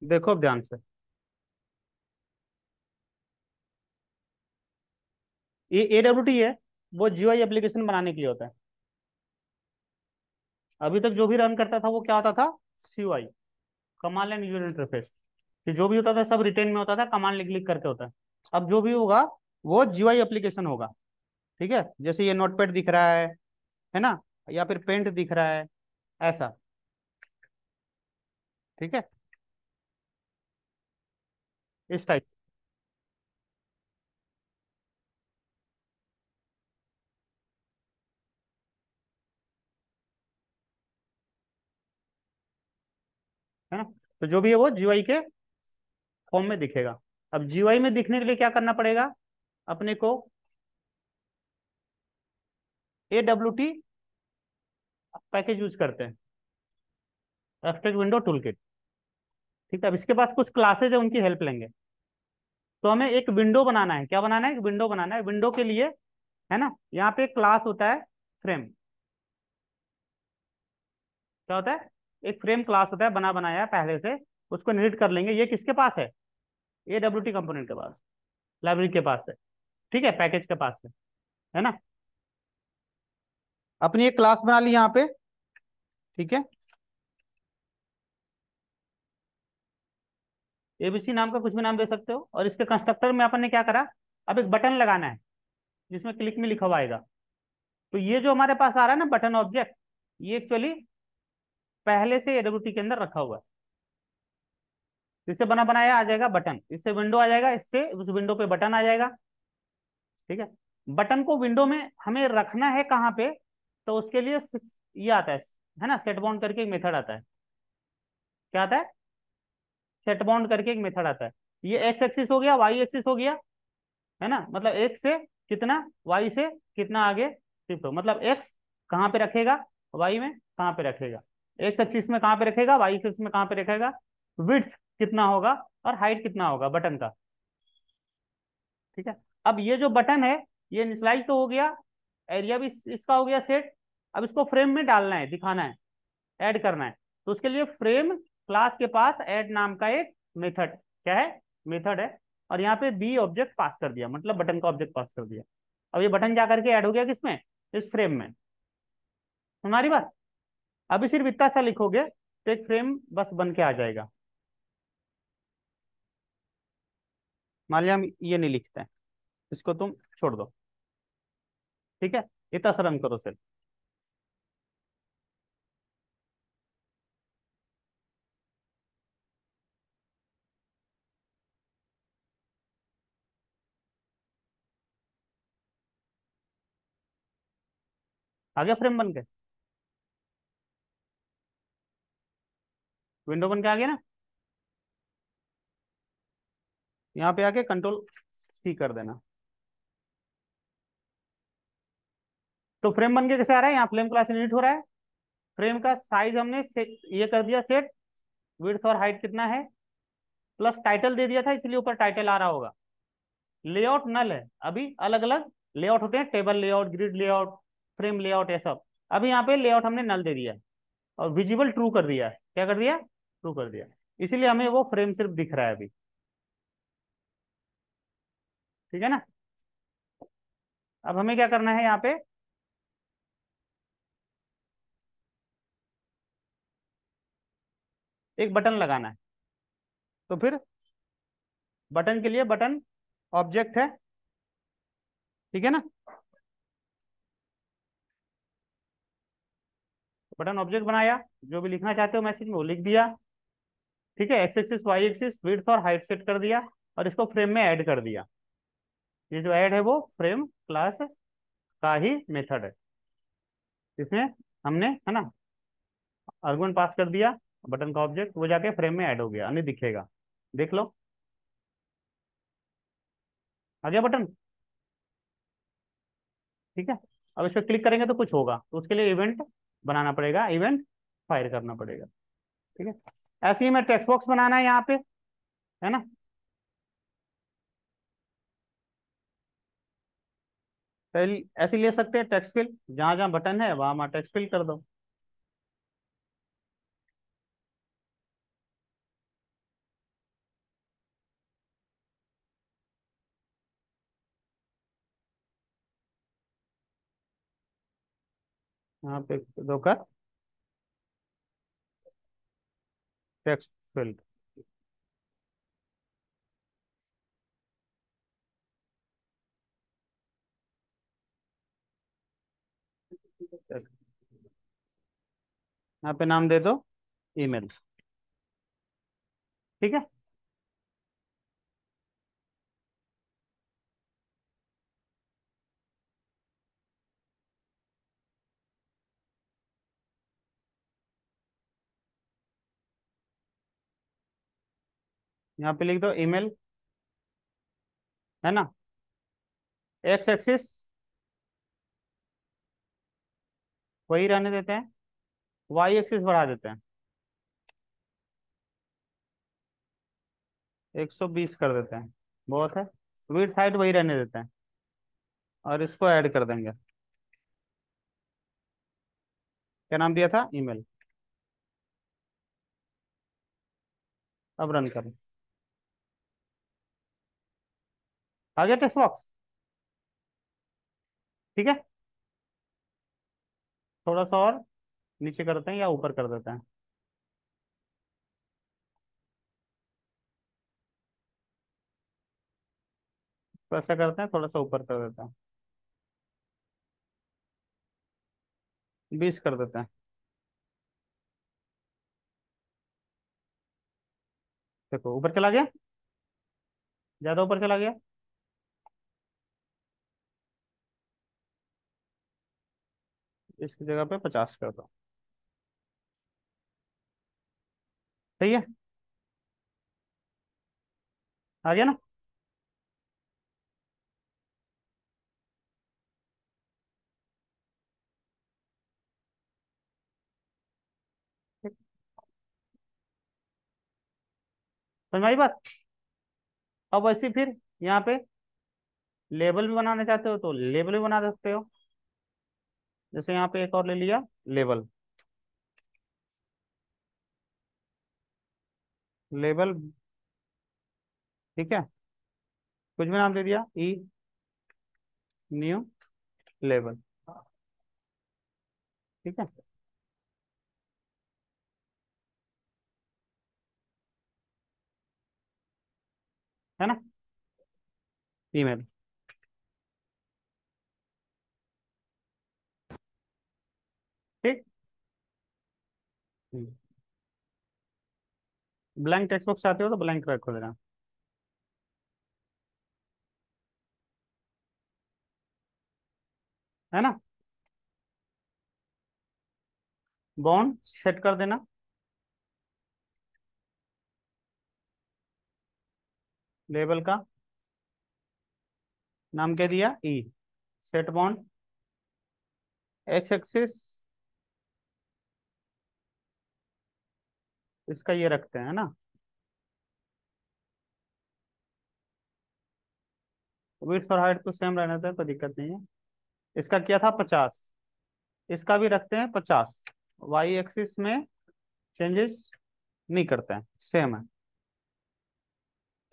देखो अब ध्यान से। ये AWT है, वो GUI एप्लीकेशन बनाने के लिए होता है। अभी तक जो भी रन करता था वो क्या होता था? CUI, command and user interface. कि जो भी होता था सब रिटेन में होता था, कमांड लिख लिख करके होता है। अब जो भी होगा वो GUI एप्लीकेशन होगा। ठीक है, जैसे ये नोटपैड दिख रहा है ना, या फिर पेंट दिख रहा है, ऐसा। ठीक है, इस टाइप। है ना, तो जो भी है वो GUI के फॉर्म में दिखेगा। अब GUI में दिखने के लिए क्या करना पड़ेगा अपने को? AWT पैकेज यूज करते हैं, एब्स्ट्रैक्ट विंडो टूल किट। ठीक है, अब इसके पास कुछ क्लासेज है, उनकी हेल्प लेंगे। तो हमें एक विंडो बनाना है। क्या बनाना है? एक विंडो बनाना है। विंडो के लिए, है ना, यहाँ पे एक क्लास होता है फ्रेम। क्या होता है? एक फ्रेम क्लास होता है, बना बनाया है पहले से। उसको इनहेरिट कर लेंगे। ये किसके पास है? AWT कंपोनेंट के पास, लाइब्रेरी के पास है। ठीक है, पैकेज के पास है ना। अपनी एक क्लास बना ली यहाँ पे। ठीक है, ABC नाम का कुछ भी नाम दे सकते हो। और इसके कंस्ट्रक्टर में अपन ने क्या करा? अब एक बटन लगाना है जिसमें क्लिक में लिखा हुआ आएगा। तो ये जो हमारे पास आ रहा है ना बटन ऑब्जेक्ट, ये एक्चुअली पहले से AWT के अंदर रखा हुआ है। इससे बना बनाया आ जाएगा बटन, इससे विंडो आ जाएगा, इससे उस विंडो पे बटन आ जाएगा। ठीक है, बटन को विंडो में हमें रखना है कहाँ पे? तो उसके लिए ये आता है ना, सेट बाउंड करके एक मेथड आता है। क्या आता है? सेट बाउंड करके एक मेथड आता है। ये एक्स एक्सिस हो गया, वाई एक्सिस हो गया, है ना, मतलब एक्स से कितना, वाई से कितना आगे शिफ्ट हो, मतलब एक्स कहाँ पे रखेगा, वाई में कहाँ पे रखेगा, एक्स एक्सिस में कहाँ पे रखेगा, वाई एक्सिस में कहाँ पे रखेगा, विड्थ कितना होगा और हाइट कितना होगा बटन का। ठीक है, अब ये जो बटन है ये इनिशियलाइज तो हो गया, एरिया भी इसका हो गया सेट। अब इसको फ्रेम में डालना है, दिखाना है, ऐड करना है। तो उसके लिए फ्रेम क्लास के पास ऐड नाम का एक मेथड, क्या है, मेथड है। और यहाँ पे बी ऑब्जेक्ट पास कर दिया, मतलब बटन का ऑब्जेक्ट पास कर दिया। अब ये बटन जा करके ऐड हो गया किसमें? इस फ्रेम में। हमारी बात, अभी सिर्फ इतना सा लिखोगे तो एक फ्रेम बस बन के आ जाएगा। मान लिया हम ये नहीं लिखते हैं, इसको तुम छोड़ दो। ठीक है, इतना सा रन करो सिर्फ। आ गया फ्रेम बन के, विंडो बन के आ गया ना। यहाँ पे आके कंट्रोल C कर देना। तो फ्रेम बन के कैसे आ रहा है? यहाँ फ्रेम क्लास इनिट हो रहा है। फ्रेम का साइज हमने ये कर दिया सेट, विड्थ और हाइट कितना है, प्लस टाइटल दे दिया था इसलिए ऊपर टाइटल आ रहा होगा। लेआउट नल है, अभी अलग अलग लेआउट होते हैं, table layout, grid layout, frame layout, ये सब। अभी यहाँ पे लेआउट हमने नल दे दिया है और विजिबल ट्रू कर दिया है। क्या कर दिया? ट्रू कर दिया। इसीलिए हमें वो फ्रेम सिर्फ दिख रहा है अभी। ठीक है ना। अब हमें क्या करना है यहाँ पे? एक बटन लगाना है। तो फिर बटन के लिए बटन ऑब्जेक्ट है। ठीक है ना, बटन ऑब्जेक्ट बनाया, जो भी लिखना चाहते हो मैसेज में वो लिख दिया। ठीक है, x axis y axis width और हाइट सेट कर दिया और इसको फ्रेम में ऐड कर दिया। ये जो ऐड है वो फ्रेम क्लास का ही मेथड है, इसमें हमने, है ना, आर्गुमेंट पास कर दिया, बटन का ऑब्जेक्ट वो जाके फ्रेम में ऐड हो गया, नहीं दिखेगा। देख लो, आ गया बटन। ठीक है, अब इस पर क्लिक करेंगे तो कुछ होगा, तो उसके लिए इवेंट बनाना पड़ेगा, इवेंट फायर करना पड़ेगा। ठीक है, ऐसे ही मैं टेक्स्ट बॉक्स बनाना है यहाँ पे, है ना। पहले ऐसे ले सकते हैं टेक्स्ट फिल, जहां जहां बटन है वहां वहां टेक्स्ट फिल कर दो। यहाँ पे दोकर टेक्स्ट फील्ड। यहाँ पे नाम दे दो ईमेल। ठीक है। यहाँ पे लिख दो ईमेल, है ना। एक्स एक्सिस वही रहने देते हैं, वाई एक्सिस बढ़ा देते हैं, 120 कर देते हैं, बहुत है। विड्थ हाइट वही रहने देते हैं, और इसको ऐड कर देंगे। क्या नाम दिया था? ईमेल। अब रन करें। आ गया टेक्स्ट बॉक्स। ठीक है। थोड़ा सा और नीचे करते हैं या ऊपर कर देते हैं? तो ऐसा करते हैं, थोड़ा सा ऊपर कर देते हैं, 20 कर देते हैं। देखो ऊपर चला गया, ज्यादा ऊपर चला गया। इसकी जगह पे 50 कर दो। सही है। आ गया ना। ठीक। समझ में आई बात? अब वैसे फिर यहाँ पे लेबल भी बनाना चाहते हो तो लेबल भी बना सकते हो। जैसे यहाँ पे एक और ले लिया, लेबल। लेबल। ठीक है। कुछ भी नाम दे दिया, ई न्यू लेबल। ठीक है। है ना। ईमेल। ठीक। ब्लैंक टेक्स्ट बॉक्स चाहते हो तो ब्लैंक रख देना। है ना। बॉन्ड सेट कर देना। लेबल का नाम क्या दिया? ई। सेट बॉन्ड एक्स एक्सिस इसका ये रखते हैं, है ना। विड्थ और हाइट तो सेम रहने दें, कोई दिक्कत नहीं है। इसका क्या था? 50। इसका भी रखते हैं 50। वाई एक्सिस में चेंजेस नहीं करते हैं, सेम है।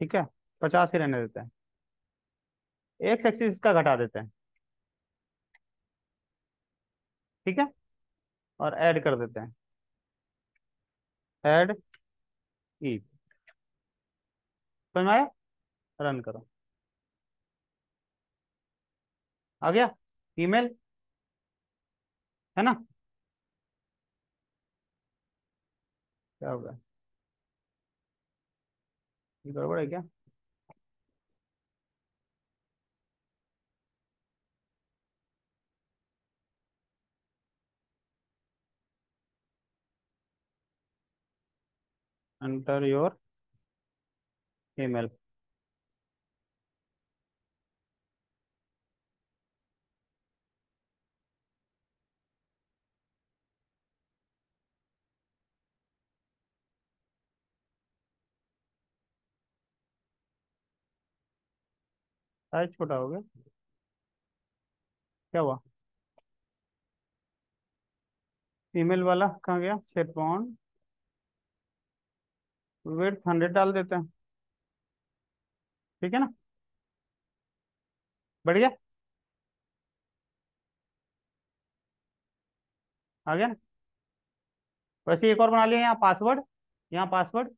ठीक है। 50 ही रहने देते हैं। एक्स एक्सिस का घटा देते हैं। ठीक है। और ऐड कर देते हैं, ऐड ई। समझ में आया? रन करो। आ गया ईमेल, है ना। क्या होगा? ये गड़बड़ है क्या? Enter your email. साइज छोटा हो गया। क्या हुआ? ईमेल वाला कहाँ गया? सेट बॉन्ड विड्थ 100 डाल देते हैं। ठीक है ना। बढ़िया। आ गया ना। वैसे एक और बना लिया, यहाँ पासवर्ड,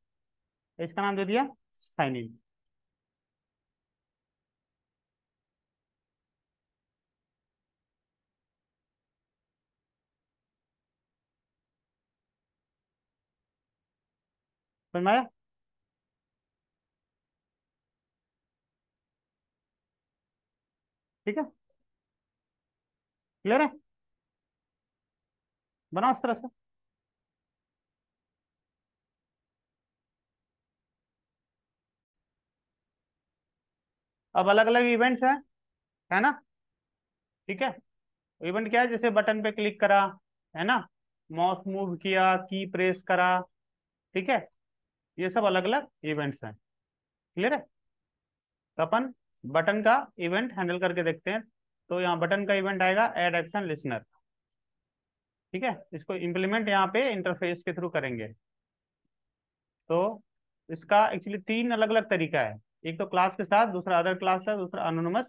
इसका नाम दे दिया साइन इन। समझ में आया? ठीक है, क्लियर है? बनाओ इस तरह से। अब अलग अलग इवेंट्स हैं, है ना? ठीक है, इवेंट क्या है? जैसे बटन पे क्लिक करा, है ना, माउस मूव किया, की प्रेस करा, ठीक है, ये सब अलग अलग इवेंट्स हैं। क्लियर है? तो अपन बटन का इवेंट हैंडल करके देखते हैं। तो यहाँ बटन का इवेंट आएगा ऐड एक्शन लिसनर। ठीक है, इसको इम्प्लीमेंट यहाँ पे इंटरफेस के थ्रू करेंगे। तो इसका एक्चुअली तीन अलग अलग तरीका है। एक तो क्लास के साथ, दूसरा अदर क्लास है, दूसरा अनोनिमस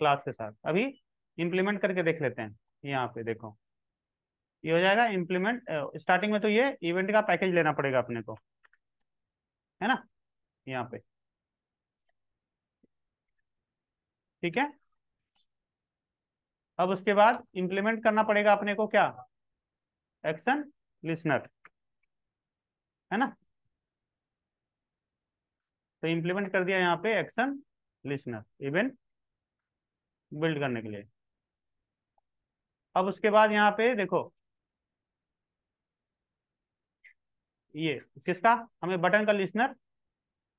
क्लास के साथ। अभी इम्प्लीमेंट करके देख लेते हैं। यहाँ पे देखो, ये हो जाएगा इम्प्लीमेंट। स्टार्टिंग में तो ये इवेंट का पैकेज लेना पड़ेगा अपने को, है ना, यहाँ पे। ठीक है, अब उसके बाद इम्प्लीमेंट करना पड़ेगा अपने को क्या? एक्शन लिसनर, है ना। तो इम्प्लीमेंट कर दिया यहाँ पे एक्शन लिसनर इवेंट बिल्ड करने के लिए। अब उसके बाद यहाँ पे देखो, ये किसका? हमें बटन का लिसनर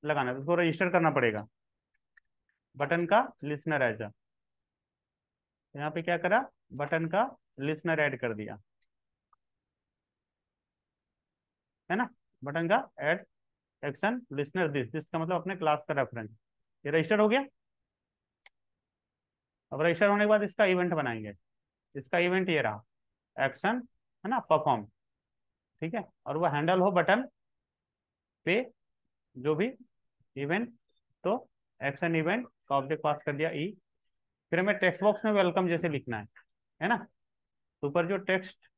लगाना है, उसको रजिस्टर करना पड़ेगा। बटन का लिसनर एज अ, यहाँ पे क्या करा? बटन का लिसनर ऐड कर दिया, है ना। बटन का ऐड एक्शन लिसनर दिस, जिसका मतलब अपने क्लास का रेफरेंस। ये रजिस्टर हो गया। अब रजिस्टर होने के बाद इसका इवेंट बनाएंगे। इसका इवेंट ये रहा, एक्शन, है ना, परफॉर्म। ठीक है, और वो हैंडल हो बटन पे जो भी इवेंट। तो एक्शन इवेंट का ऑब्जेक्ट पास कर दिया ई। फिर हमें टेक्स्ट बॉक्स में वेलकम जैसे लिखना है ना। तो ऊपर जो टेक्स्ट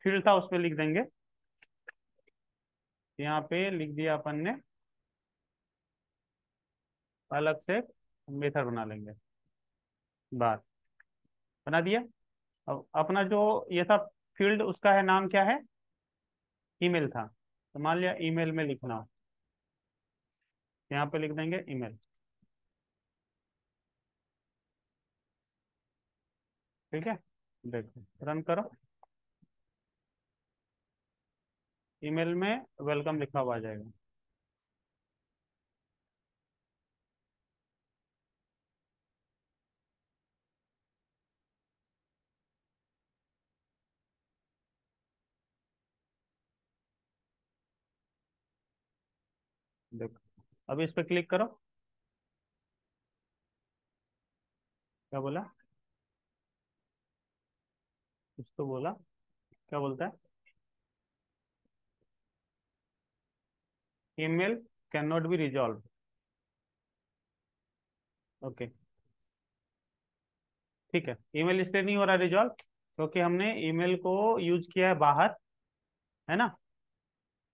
फील्ड था उस पर लिख देंगे। यहाँ पे लिख दिया अपन ने, अलग से मेथड बना लेंगे, बार बना दिया। अब अपना जो ये था फील्ड, उसका है नाम क्या है? ईमेल था। तो मान लिया ईमेल में लिखना हो, यहाँ पे लिख देंगे ईमेल। ठीक है, देखो रन करो, ईमेल में वेलकम लिखा हुआ आ जाएगा। देखो, अभी इस पर क्लिक करो। क्या बोला? कुछ तो बोला, क्या बोलता है? Email can not be resolve. Okay, ठीक है, ईमेल इसलिए नहीं हो रहा रिजॉल्व क्योंकि हमने ईमेल को यूज किया है बाहर, है ना।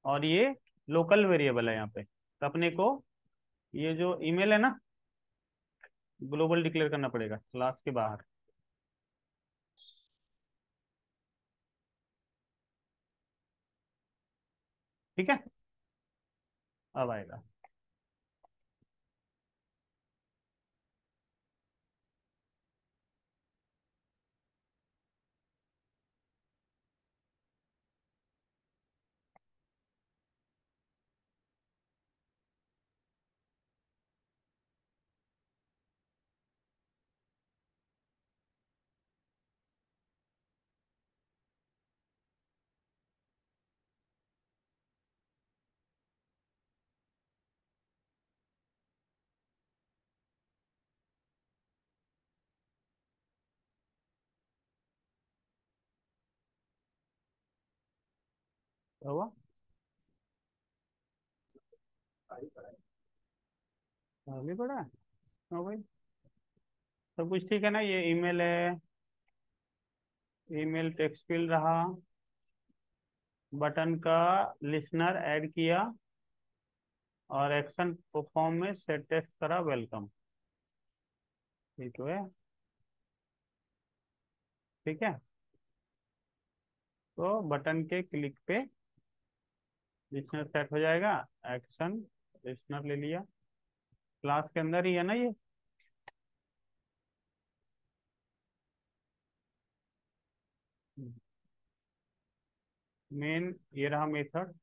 और ये लोकल वेरिएबल है यहाँ पे, तो अपने को ये जो ईमेल है ना, ग्लोबल डिक्लेयर करना पड़ेगा क्लास के बाहर। ठीक है, अब आएगा। क्या हुआ? अभी पड़ा है? हाँ भाई, सब कुछ ठीक है ना? ये ईमेल है, ईमेल टेक्स्ट फील्ड रहा, बटन का लिसनर ऐड किया और एक्शन परफॉर्म में सेट टेक्स्ट करा वेलकम। ठीक है, ठीक है। तो बटन के क्लिक पे लिसनर सेट हो जाएगा। एक्शन लिसनर ले लिया, क्लास के अंदर ही है ना ये। मेन ये रहा मेथड,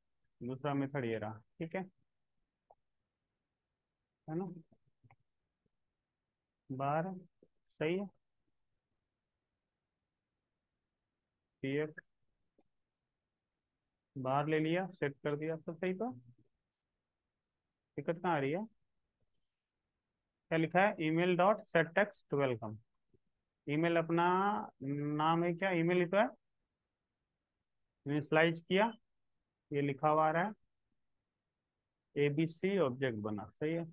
दूसरा मेथड ये रहा। ठीक है ना। बार सही है। पीएफ बार ले लिया, सेट कर दिया, सब सही। तो दिक्कत कहाँ आ रही है? क्या लिखा है? Email dot set text welcome. Email अपना नाम है क्या? ईमेल ही तो है। इनिशियलाइज किया, ये लिखा हुआ आ रहा है एबीसी ऑब्जेक्ट बना। सही है।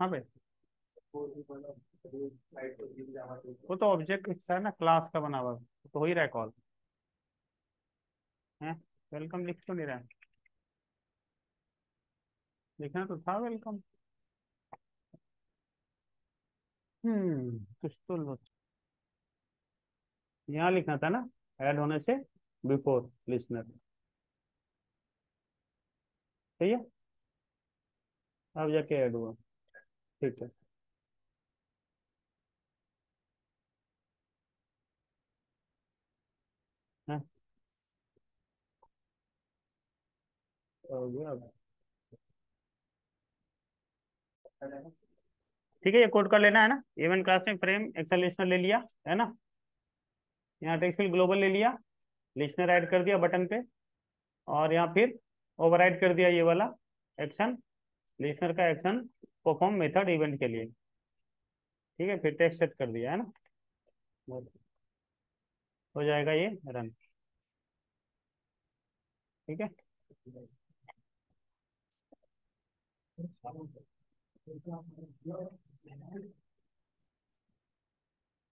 हाँ भाई, वो तो ऑब्जेक्ट है ना, क्लास का बना हुआ, तो हो ही रहा है कॉल है। वेलकम लिख क्यों नहीं रहा है? लिखना तो था वेलकम। कुछ तो यहाँ लिखना था ना, ऐड होने से बिफोर लिसनर। सही है। अब जाके ऐड हुआ। ठीक है। हाँ, हो गया अब। ठीक है, ये कोड कर लेना है ना। इवेंट क्लास में फ्रेम एक्शन लिसनर ले लिया है ना। यहाँ टेक्स्ट फील्ड ग्लोबल ले लिया, लिसनर ऐड कर दिया बटन पे, और यहाँ फिर ओवरराइड कर दिया ये वाला एक्शन, लिसनर का एक्शन परफॉर्म मेथड इवेंट के लिए। ठीक है, फिर टेक्स्ट सेट कर दिया है ना। हो जाएगा ये रन। ठीक है।